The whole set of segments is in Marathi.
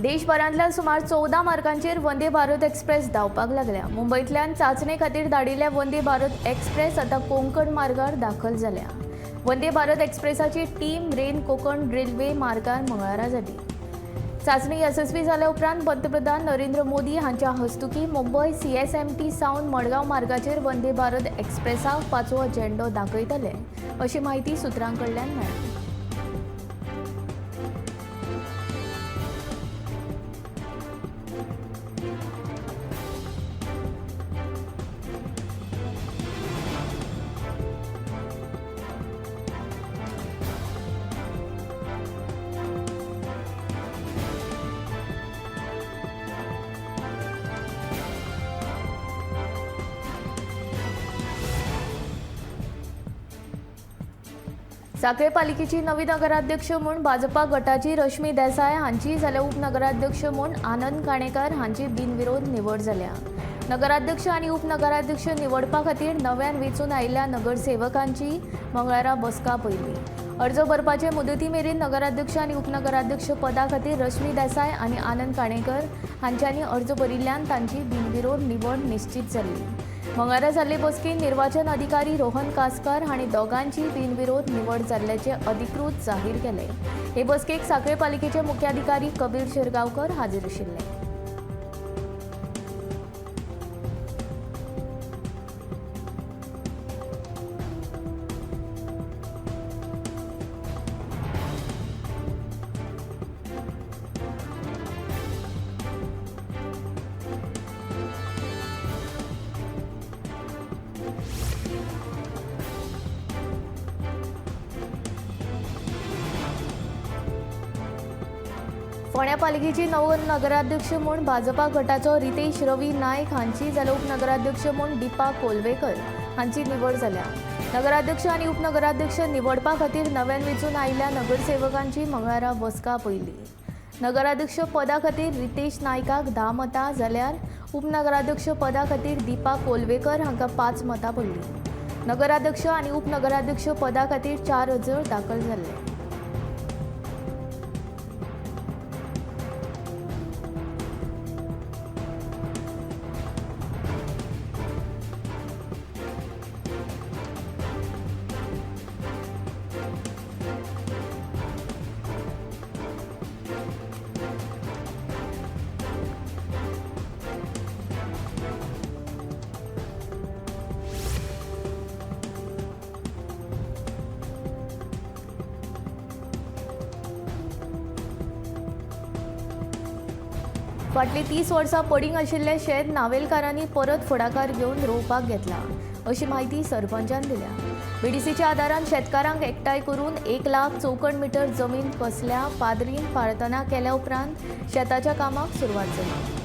देशभरांतल्या सुमार 14 मार्गांचेर वंदे भारत एक्सप्रेस धांवपाक लागल्या। मुंबईतल्यान चांचणे खातीर धाडिल्ल्या वंदे भारत एक्सप्रेस आतां कोंकण मार्गार दाखल जाल्या। वंदे भारत एक्सप्रेसाची टीम रेन कोंकण रेल्वे मार्गार मंगळारा जाली। चांचणी यशस्वी जाल्या उपरांत पंतप्रधान नरेंद्र मोदी हांच्या हस्तुकीं मुंबय CSMT सावन मडगांव मार्गाचेर वंदे भारत एक्सप्रेसाक 5वो झेंडो दाखयतले, अशी माहिती सुत्रांकडल्यान मेळ्ळी। सांखळे पालिकेची नवी नगराध्यक्ष म्हूण भाजपा गटाची रश्मी देसाय हांची जाल्यार उपनगराध्यक्ष म्हूण आनंद काणेकार हांची बिनविरोध निवड जाल्या। नगराध्यक्ष आनी उपनगराध्यक्ष निवडपा खातीर नव्यान वेंचून आयिल्ल्या नगरसेवकांची मंगळारा बसका पयली। अर्ज भरपाचे मुदती मेरेन नगराध्यक्ष आनी उपनगराध्यक्ष पदा खातीर रश्मी देसाय आनी आनंद काणेकर हांच्यांनी अर्ज भरिल्ल्यान तांची बिनविरोध निवड निश्चित जाल्ली। मंगळारा जाल्ले बसकेंत निर्वाचन अधिकारी रोहन कासकर हांणी दोगांची बिनविरोध निवड जाल्ल्याचे अधिकृत जाहीर केले। हे बसकेक सांखळे पालिकेचे मुख्याधिकारी कबीर शिरगांवकर हाजीर आशिल्ले। फोंड्या पालिकेची नवो नगराध्यक्ष म्हूण भाजपा गटाचो रितेश रवी नायक हांची जाल्यार उपनगराध्यक्ष म्हूण दीपा कोलवेकर हांची निवड जाल्या। नगराध्यक्ष आनी उपनगराध्यक्ष निवडपा खातीर नव्यान वेंचून आयिल्ल्या नगरसेवकांची मंगळारा बसका पयली। नगराध्यक्ष पदा खातीर रितेश नायकाक 10 मतां जाल्यार उपनगराध्यक्ष पदा खातीर दीपा कोलवेकर हांकां 5 मतां पडलीं। नगराध्यक्ष आनी उपनगराध्यक्ष पदा खातीर 4 अर्ज दाखल जाल्ले। फाटली 30 वर्सां पडींग आशिल्लें शेत नावेलकारांनी परत फुडाकार घेवन रोवपाक घेतला, अशी माहिती सरपंचान दिल्या। BDCच्या आदारान शेतकारांक एकठांय करून 1 लाख चौखण मीटर जमीन कसल्या पाद्रीन पाळतना केल्या उपरांत शेताच्या कामाक सुरवात जाली।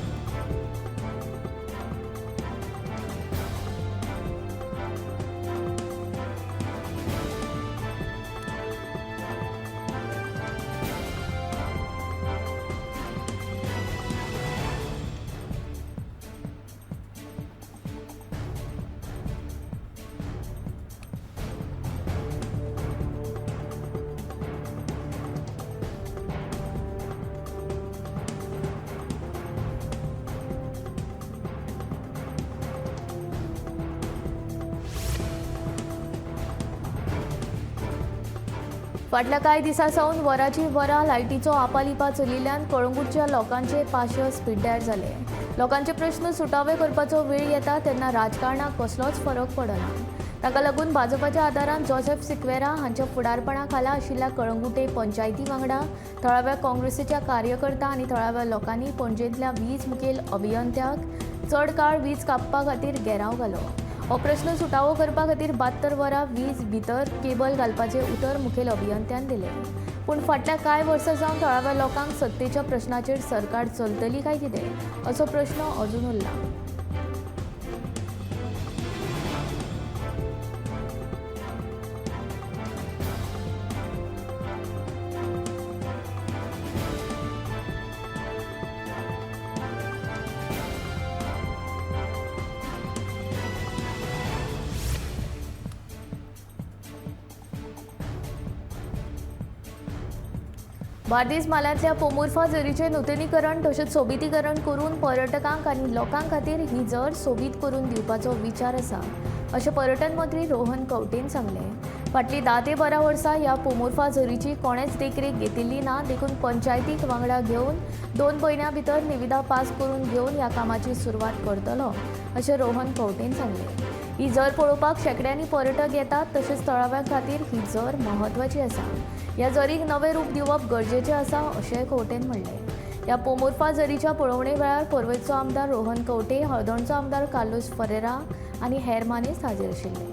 फाटल्या कांय दिसां सावन वरांची वरां लायटीचो आपालिपा चलिल्ल्यान कळंगूटच्या लोकांचे पाशस पिड्ड्यार जाले। लोकांचे प्रश्न सुटावे करपाचो वेळ येता तेन्ना राजकारणाक कसलोच फरक पडना। ताका लागून भाजपाच्या आदारान जोसेफ सिक्वेरा हांच्या फुडारपणा खाला आशिल्ल्या कळंगुटे पंचायती वांगडा थळाव्या काँग्रेसीच्या कार्यकर्ता आनी थळाव्या लोकांनी पणजेंतल्या वीज मुखेल अभियंत्याक चड काळ वीज कापपा खातीर घेराव घालो। हो प्रश्न सुटावो करपा खातीर 72 वरां वीज भितर केबल घालपाचे उतर मुखेल अभियंत्यान दिले। पूण फाटल्या कांय वर्सां सावन थळाव्या लोकांक सत्तेच्या प्रश्नाचेर सरकार चलतली काय कितें असो प्रश्न अजून उरला। बार्देस म्हालांतल्या पोमुर्फा झरीचें नूतनीकरण तशेंच सोबीतीकरण करून पर्यटकांक आनी लोकांक खातीर ही झर सोबीत करून दिवपाचो विचार आसा अशें पर्यटन मंत्री रोहन खंवटेन सांगलें. फाटलीं 10 ते 12 वर्सां ह्या पोमुर्फा झरीची कोणेच देखरेख घेतिल्ली ना, देखून पंचायतीक वांगडा घेवन 2 म्हयन्यां भितर निविदा पास करून घेवन ह्या कामाची सुरवात करतलो अशें रोहन खंवटेन सांगलें. ही झर पळोवपाक शेकड्यांनी पर्यटक येतात, तशेंच थळाव्यां खातीर ही झर म्हत्वाची आसा. ह्या झरीक नवें रूप दिवप गरजेचें आसा अशेंय खंवटेन म्हणलें. ह्या पोमुर्फा झरीच्या पळोवणे वेळार पर्वेचो आमदार रोहन खंवटे, हळदणचो आमदार कार्लोस फरेरा आनी हेर मानेस्त हाजीर आशिल्ले.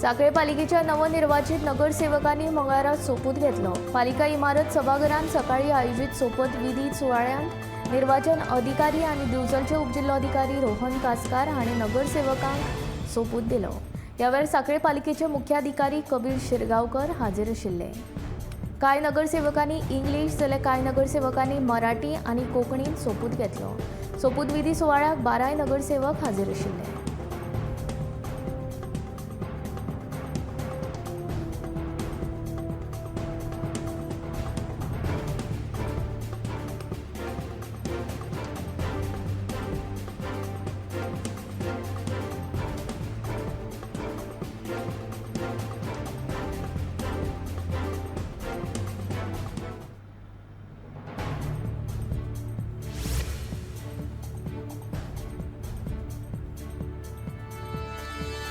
सांखळे पालिकेच्या नवनिर्वाचित नगरसेवकांनी मंगळारा सोपूत घेतलो. पालिका इमारत सभाघरांत सकाळी आयोजित सोपत विधी सुवाळ्यांत निर्वाचन अधिकारी आनी दिवचलचे उपजिल्लोधिकारी रोहन कासकार हांणी नगरसेवकांक सोपूत दिलो. ह्या वेळार सांखळे पालिकेचे मुख्याधिकारी कबीर शिरगांवकर हाजीर आशिल्ले. कांय नगरसेवकांनी इंग्लीश जाल्यार कांय नगरसेवकांनी मराठी आनी कोंकणींत सोपूत घेतलो. सोपूत विधी सुवाळ्याक 12 नगरसेवक हाजीर आशिल्ले.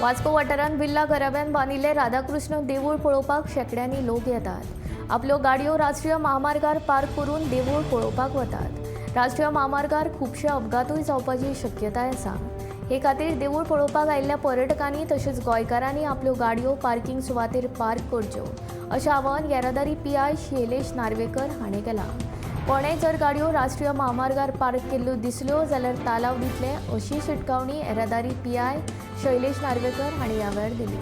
वास्को वाठारांत बिर्ला घराब्यान बांदिल्लें राधाकृष्ण देवूळ पळोवपाक शेकड्यांनी लोक येतात. आपल्यो गाडयो राष्ट्रीय महामार्गार पार्क करून देवूळ पळोवपाक वतात. राष्ट्रीय महामार्गार खुबशे अपघातूय जावपाची शक्यताय आसा. हे खातीर देवूळ पळोवपाक आयिल्ल्या पर्यटकांनी तशेंच गोंयकारांनी आपल्यो गाडयो पार्किंग सुवातेर पार्क करच्यो अशें आवाहन येरादारी पी.आय. शैलेश नार्वेकर हांणी केलां. कोणेय जर गाडयो राष्ट्रीय महामार्गार पार्क केल्ल्यो दिसल्यो जाल्यार तालाव दितले अशी शिटकावणी येरादारी पी.आय. शैलेश नार्वेकर हांणी ह्या वेळार दिली.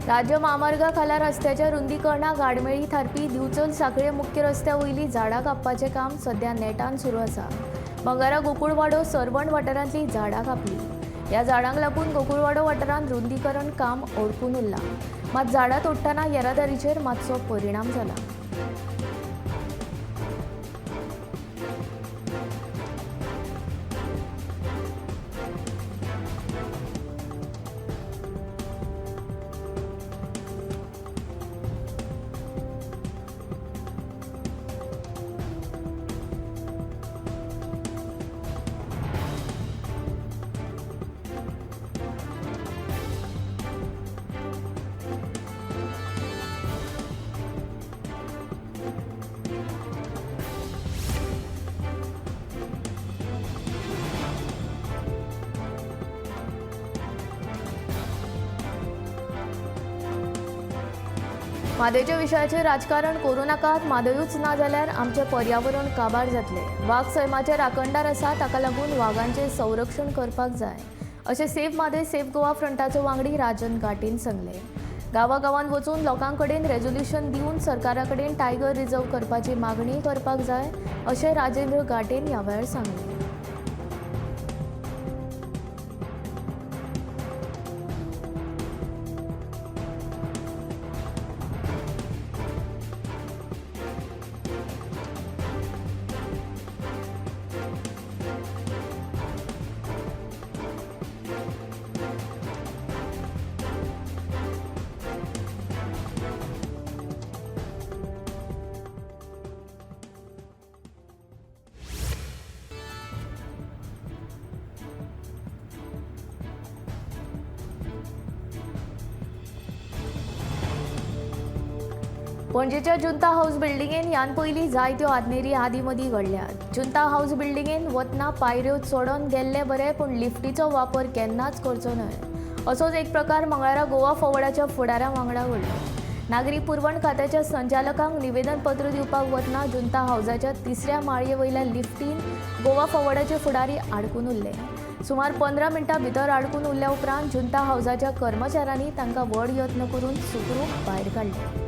राज्य महामार्गा खाला रस्त्याच्या रुंदीकरणाक आडमेळी थारपी दिवचल सांखळे मुख्य रस्त्या वयली झाडां कापपाचें काम सध्या नेटान सुरू आसा. मंगळारा गोकुळवाडो सरवण वाठारांतली झाडां कापली. ह्या झाडांक लागून गोकुळवाडो वाठारांत रुंदीकरण काम अडकून उरलां. मात झाडां तोडटना येरादारीचेर मातसो परिणाम जाला. म्हादयच्या विशयाचेर राजकारण करूं नाकात. म्हादयूच ना जाल्यार आमचें पर्यावरण काबार जातलें. वाघ सैमाचे राखणदार आसा, ताका लागून वाघांचें संरक्षण करपाक जाय अशें सेव्ह म्हादय सेव्ह गोवा फ्रंटाचो वांगडी राजन घाटीन सांगलें. गांवागांवांत वचून लोकां कडेन रेझोल्युशन दिवन सरकारा कडेन टायगर रिझर्व करपाची मागणी करपाक जाय अशें राजेंद्र घाटेन ह्या वेळार सांगलें. पणजेच्या जुंता हाऊस बिल्डिंगेन ह्यान पयलीं जायत्यो आदनेरी आदी मदीं घडल्यात. जुंता हाऊस बिल्डिंगेन वतना पायऱ्यो चडोन गेल्ले बरे, पूण लिफ्टीचो वापर केन्नाच करचो न्हय असोच एक प्रकार मंगळारा गोवा फॉवर्डाच्या फुडाऱ्यां वांगडा घडलो. नागरी पुरवण खात्याच्या संचालकांक निवेदन पत्र दिवपाक वतना जुंता हाऊसाच्या 3ऱ्या माळये वयल्या लिफ्टीन गोवा फॉवर्डाचे फुडारी आडकून उरले. सुमार 15 मिनटां भितर आडकून उरल्या उपरांत जुंता हाऊसाच्या कर्मचाऱ्यांनी तांकां व्हड यत्न करून सुखरूप भायर काडले.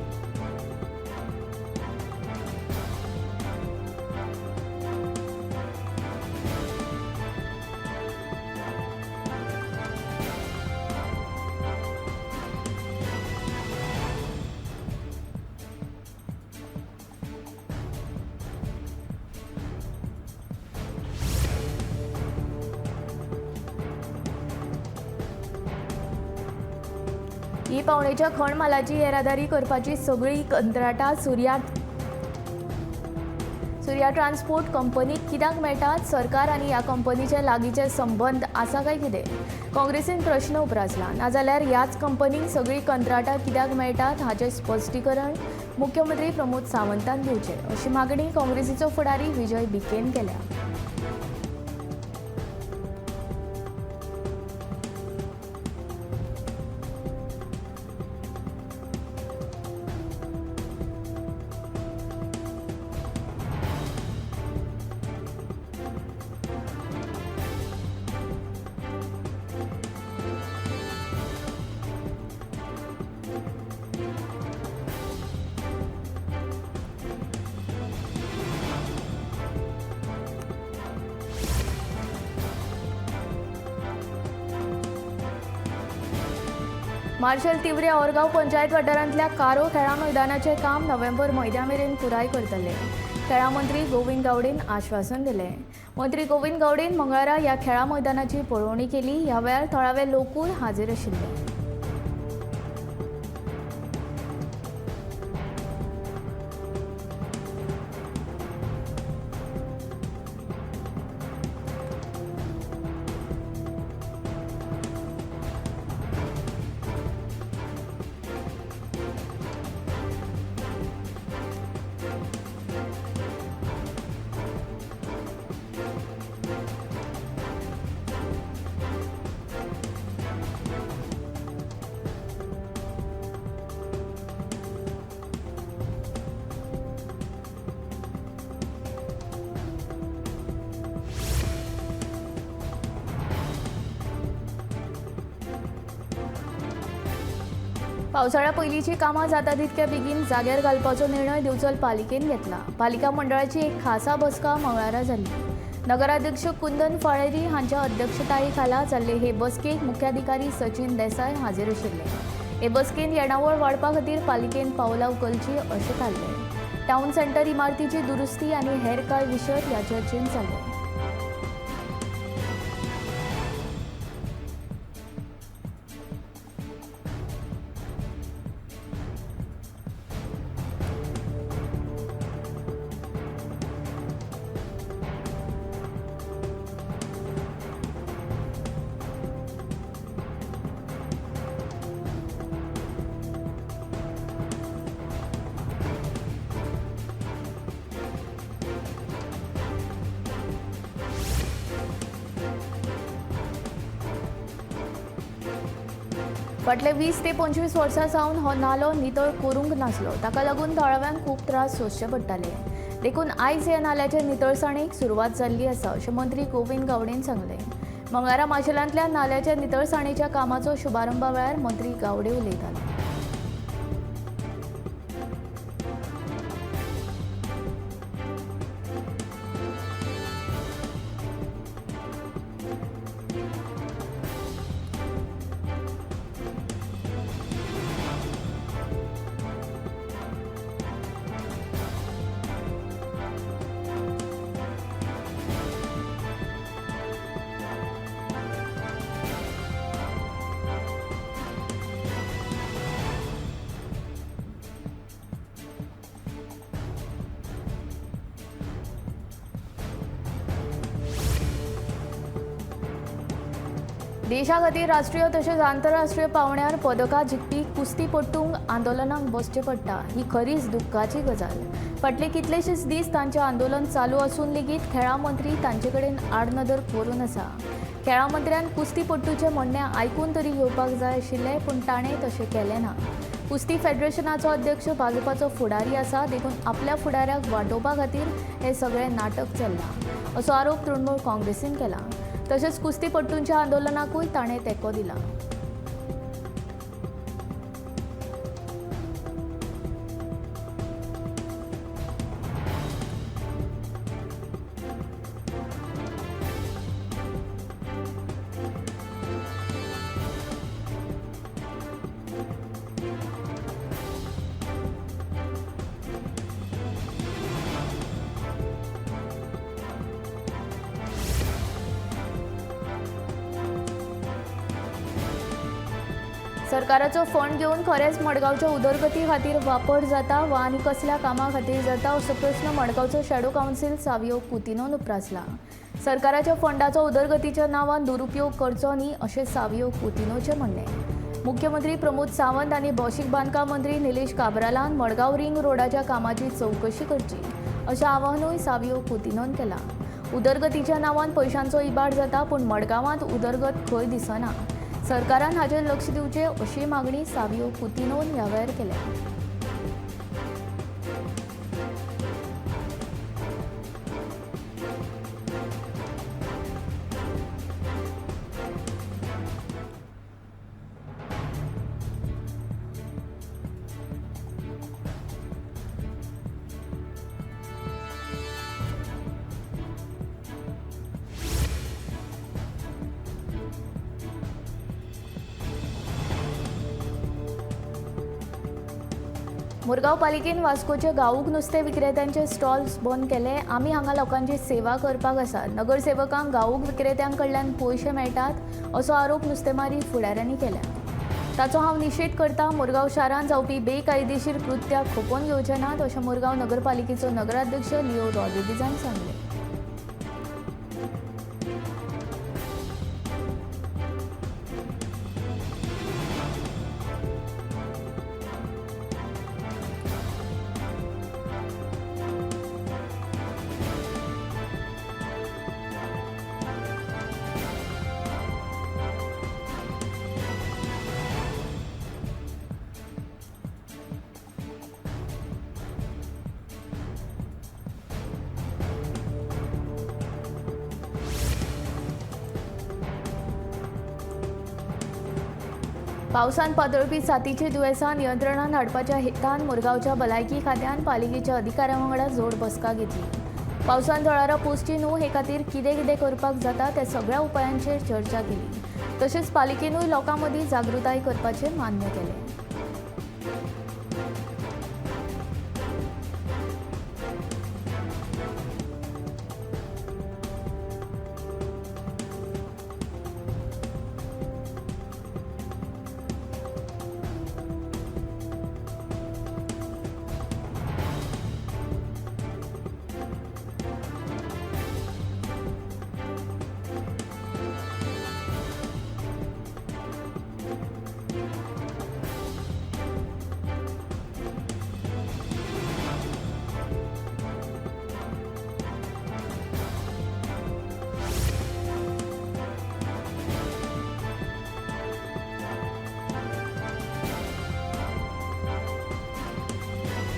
ही पावणेच्या खण मालाची येरादारी करपाची सगळी कंत्राटां सूर्या ट्रान्सपोर्ट कंपनीक कित्याक मेळटात? सरकार आनी ह्या कंपनीचे लागींचे संबंध आसा काय कितें? काँग्रेसीन प्रश्न उपरासला. नाजाल्यार ह्याच कंपनीक सगळी कंत्राटां कित्याक मेळटात हाचें स्पश्टीकरण मुख्यमंत्री प्रमोद सावंतान दिवचें, अशी मागणी काँग्रेसीचो फुडारी विजय बिकेन केल्या. मार्शल तिवरे ओरगांव पंचायत वाठारांतल्या कारो खेळा मैदानाचें काम नोव्हेंबर म्हयन्या मेरेन पुराय करतले. खेळा मंत्री गोविंद गावडेन आश्वासन दिलें. मंत्री गोविंद गावडेन मंगळारा ह्या खेळा मैदानाची पळोवणी केली. ह्या वेळार थळावे लोकूय हाजीर आशिल्ले. पावसाळ्या पयलींची कामां जाता तितक्या बेगीन जाग्यार घालपाचो निर्णय दिवचल पालिकेन घेतला. पालिका मंडळाची एक खासा बसका मंगळारा जाल्ली. नगराध्यक्ष कुंदन फाळेरी हांच्या अध्यक्षताये खाला जाल्ले हे बसकेक मुख्याधिकारी सचिन देसाय हाजीर आशिल्ले. हे बसकेन येणावळ वाडपा खातीर पालिकेन पावलां उखलची अशें थारलें. टावन सेंटर इमारतीची दुरुस्ती आनी हेर कांय विशय ह्या चर्चेंत जाले. फाटले 20 ते 25 वर्सां सावन हो नालो नितळ करूंक नासलो. ताका लागून थळाव्यांक खूब त्रास सोंसचे पडटाले. देखून आयज ह्या नाल्याचे नितळसाणेक सुरवात जाल्ली आसा अशें मंत्री गोविंद गावडेन सांगलें. मंगळारा माशेलांतल्या नाल्याच्या नितळसाणेच्या कामाचो शुभारंभा वेळार मंत्री गावडे उलयताले. देशा खातीर राष्ट्रीय तशेंच आंतरराष्ट्रीय पावंड्यार पदकां जिखपी कुस्तीपट्टूंक आंदोलनाक बसचें पडटा ही खरीच दुख्खाची गजाल. फाटले कितलेशेच दीस तांचें आंदोलन चालू आसून लेगीत खेळां मंत्री तांचे कडेन आडनदर करून आसा. खेळां मंत्र्यान कुस्तीपट्टूचें म्हणणें आयकून तरी घेवपाक जाय आशिल्लें, पूण ताणें तशें केलें ना. कुस्ती फेडरेशनाचो अध्यक्ष भाजपाचो फुडारी आसा, देखून आपल्या फुडाऱ्याक वांटोवपा खातीर हें सगळें नाटक चल्लां असो आरोप तृणमूल काँग्रेसीन केला. तशेंच कुस्तीपट्टूंच्या आंदोलनाकूय ताणें तेंको दिला. सरकाराचो फंड घेवन खरेंच मडगांवच्या उदरगती खातीर वापर जाता वा आनी कसल्या कामां खातीर जाता असो प्रस्न मडगांवचो शॅडो कावन्सील सावियो कुतिनोन उप्रासला. सरकाराच्या फंडाचो उदरगतीच्या नांवान दुरुपयोग करचो न्ही अशें सावियो कुतिनोचें म्हणणें. मुख्यमंत्री प्रमोद सावंत आनी भौशीक बांदकाम मंत्री निलेश काब्रालान मडगांव रिंग रोडाच्या कामाची चवकशी करची अशें आवाहनूय सावियो कुतिनोन केलां. उदरगतीच्या नांवान पयशांचो इबाड जाता, पूण मडगांवांत उदरगत खंय दिसना. सरकारान हाचेर लक्ष दिवचें अशी मागणी सावियो कुतिनोन ह्या वेळार केल्या. मुरगांव पालिकेन वास्कोचे गांवूक नुस्तें विक्रेत्यांचे स्टॉल्स बंद केले. आमी हांगा लोकांची सेवा करपाक आसात. नगरसेवकांक गांवूक विक्रेत्यां कडल्यान पयशे मेळटात असो आरोप नुस्तेमारी फुडाऱ्यांनी केला. ताचो हांव निशेध करतां. मुरगांव शारांत जावपी बेकायदेशीर कृत्याक खपोवन घेवचे नात अशें मुरगांव नगरपालिकेचो नगराध्यक्ष लिओ रॉड्रिगीजान सांगलें. पावसान पातळपी साथीची दुयेंसां नियंत्रणांत हाडपाच्या हेतान मुरगांवच्या भलायकी खात्यान पालिकेच्या अधिकाऱ्यां वांगडा जोड बसका घेतली. पावसान जळारां पोसची न्हू हे खातीर कितें करपाक जाता त्या सगळ्या उपायांचेर चर्चा केली. तशेंच पालिकेनूय लोकां मदीं जागृताय करपाचें मान्य केलें.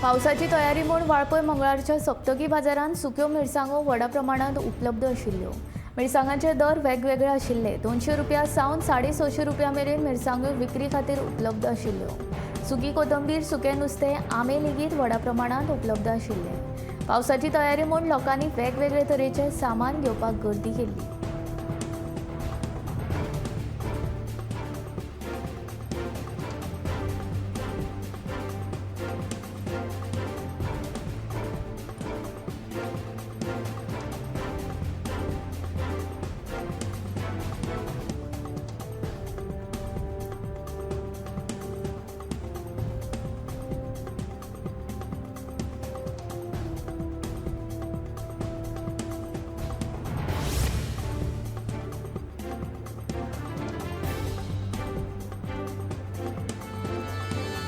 पावसाची तयारी म्हूण वाळपय मंगळारच्या सप्तकी बाजारांत सुक्यो मिरसांगो व्हडा प्रमाणांत उपलब्ध आशिल्ल्यो. मिरसांगांचे दर वेगवेगळे आशिल्ले. 200 रुपया सावन 650 रुपया मेरेन मिरसांगो विक्री खातीर उपलब्ध आशिल्ल्यो. सुकी कोथंबीर, सुकें नुस्तें, आंबे लेगीत व्हडा प्रमाणांत उपलब्ध आशिल्ले. पावसाची तयारी म्हूण लोकांनी वेगवेगळे तरेचें सामान घेवपाक गर्दी केल्ली.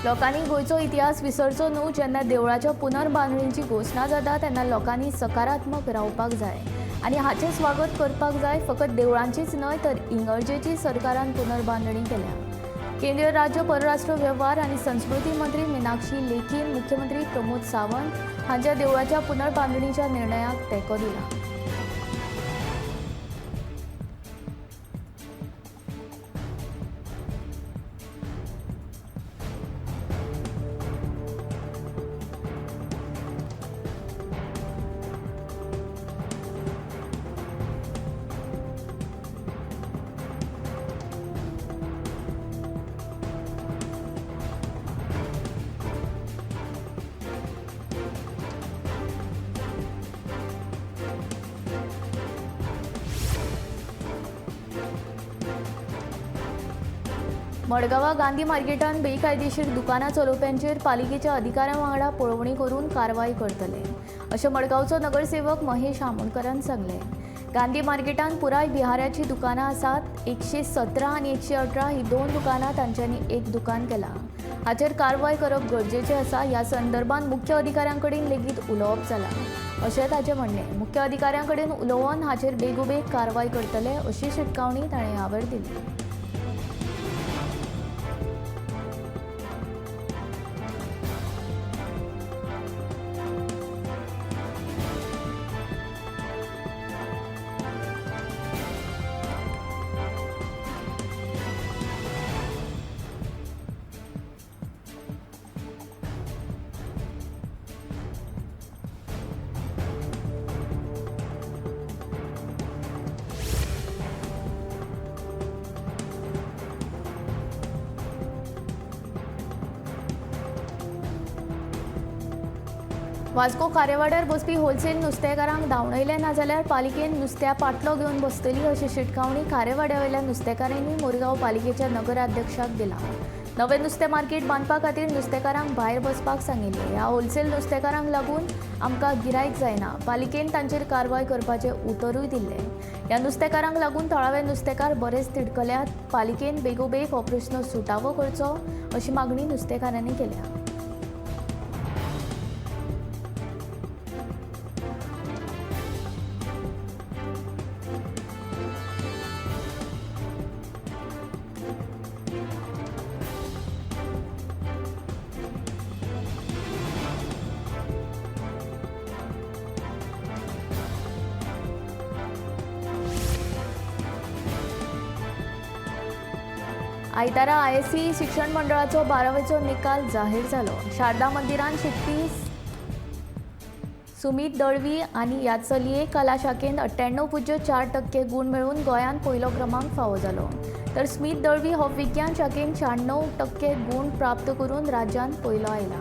लोकांनी गोंयचो इतिहास विसरचो न्हू. जेन्ना देवळाच्या पुनर्बांदणीची घोशणा जाता तेन्ना लोकांनी सकारात्मक रावपाक जाय आनी हाचें स्वागत करपाक जाय. फकत देवळांचीच न्हय तर इगर्जेची सरकारान पुनर्बांदणी केल्या. केंद्रीय राज्य परराष्ट्र वेव्हार आनी संस्कृती मंत्री मीनाक्षी लेखीन मुख्यमंत्री प्रमोद सावंत हांच्या देवळाच्या पुनर्बांदणीच्या निर्णयाक तेंको दिला. मडगांवां गांधी मार्केटान बेकायदेशीर दुकानां चलोवप्यांचेर पालिकेच्या अधिकाऱ्यां वांगडा पळोवणी करून कारवाय करतले, अशें मडगांवचो नगरसेवक महेश आमोणकरान सांगलें. गांधी मार्केटान पुराय बिहाराची दुकानां आसात. 117 आनी 118 ही 2 दुकानां तांच्यांनी एक दुकान केलां. हाचेर कारवाय करप गरजेचें आसा. ह्या संदर्भात मुख्य अधिकाऱ्यां कडेन लेगीत उलोवप जालां, अशें ताचें म्हणणें. मुख्य अधिकाऱ्यां कडेन उलोवन हाचेर बेगोबेग कारवाय करतले, अशी शिटकावणी ताणें ह्या वेळार दिली. वास्को खारेवाड्यार बसपी होलसेल नुस्तेकारांक धांवडयले ना जाल्यार पालिकेन नुस्त्या पाटलो घेवन बसतली, अशी शिटकावणी खारेवाड्यावयल्या नुस्तेकारांनी मोरगांव पालिकेच्या नगराध्यक्षाक दिला. नवें नुस्तें मार्केट बांदपा खातीर नुस्तेकारांक भायर बसपाक सांगिल्लें. ह्या होलसेल नुस्तेकारांक लागून आमकां गिरायक जायना. पालिकेन तांचेर कारवाय करपाचें उतरूय दिल्लें. ह्या नुस्तेकारांक लागून थळावे नुस्तेकार बरेच तिडकल्यात. पालिकेन बेगोबेग हो प्रस्न सुटावो करचो, अशी मागणी नुस्तेकारांनी केल्या. आयतारा ISC शिक्षण मंडळाचो 12वेचो निकाल जाहीर जालो. शारदा मंदिरान शिकपी सुमीत दळवी आनी ह्या चलयेक कला शाखेंत 98.4% गुण मेळून गोंयांत पयलो क्रमांक फावो जालो. तर स्मित दळवी हो विज्ञान शाखेंत 96% गुण प्राप्त करून राज्यांत पयलो आयला.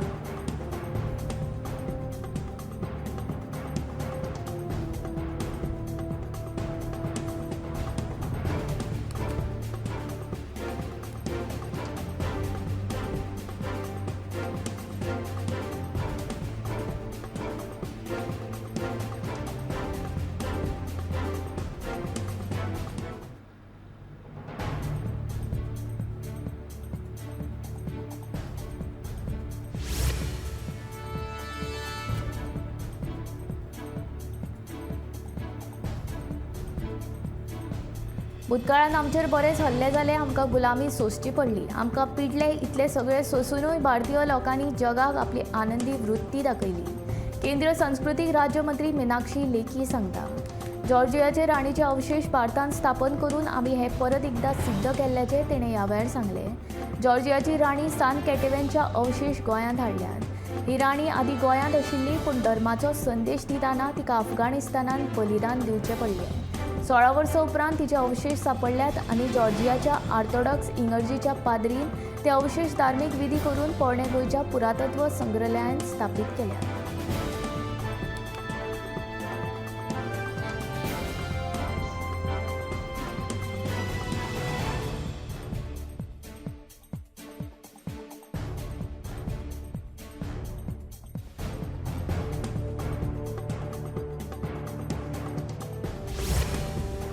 भूतकाळांत आमचेर बरेच हल्ले जाले. आमकां गुलामी सोंसची पडली. आमकां पिडले. इतले सगळे सोंसूनय भारतीय लोकांनी जगाक आपली आनंदी वृत्ती दाखयली. केंद्रीय सांस्कृतीक राज्य मंत्री मीनाक्षी लेखी सांगता. जॉर्जियाचे राणीचे अवशेष भारतांत स्थापन करून आमी हे परत एकदा सिद्ध केल्ल्याचे तिणें ह्या वेळार सांगलें. जॉर्जियाची राणी सान कॅटेवेनच्या अवशेष गोंयांत हाडल्यात. ही राणी आदी गोंयांत आशिल्ली, पूण धर्माचो संदेश दिताना तिका अफगाणिस्तानांत बलिदान दिवचें पडलें. 16 वर्सां उपरांत तिचे अवशेष सापडल्यात आनी जॉर्जियाच्या ऑर्थोडॉक्स इगर्जीच्या पाद्रीन ते अवशेष धार्मीक विधी करून पोरणे गोंयच्या पुरातत्व संग्रहालयांत स्थापीत केल्यात.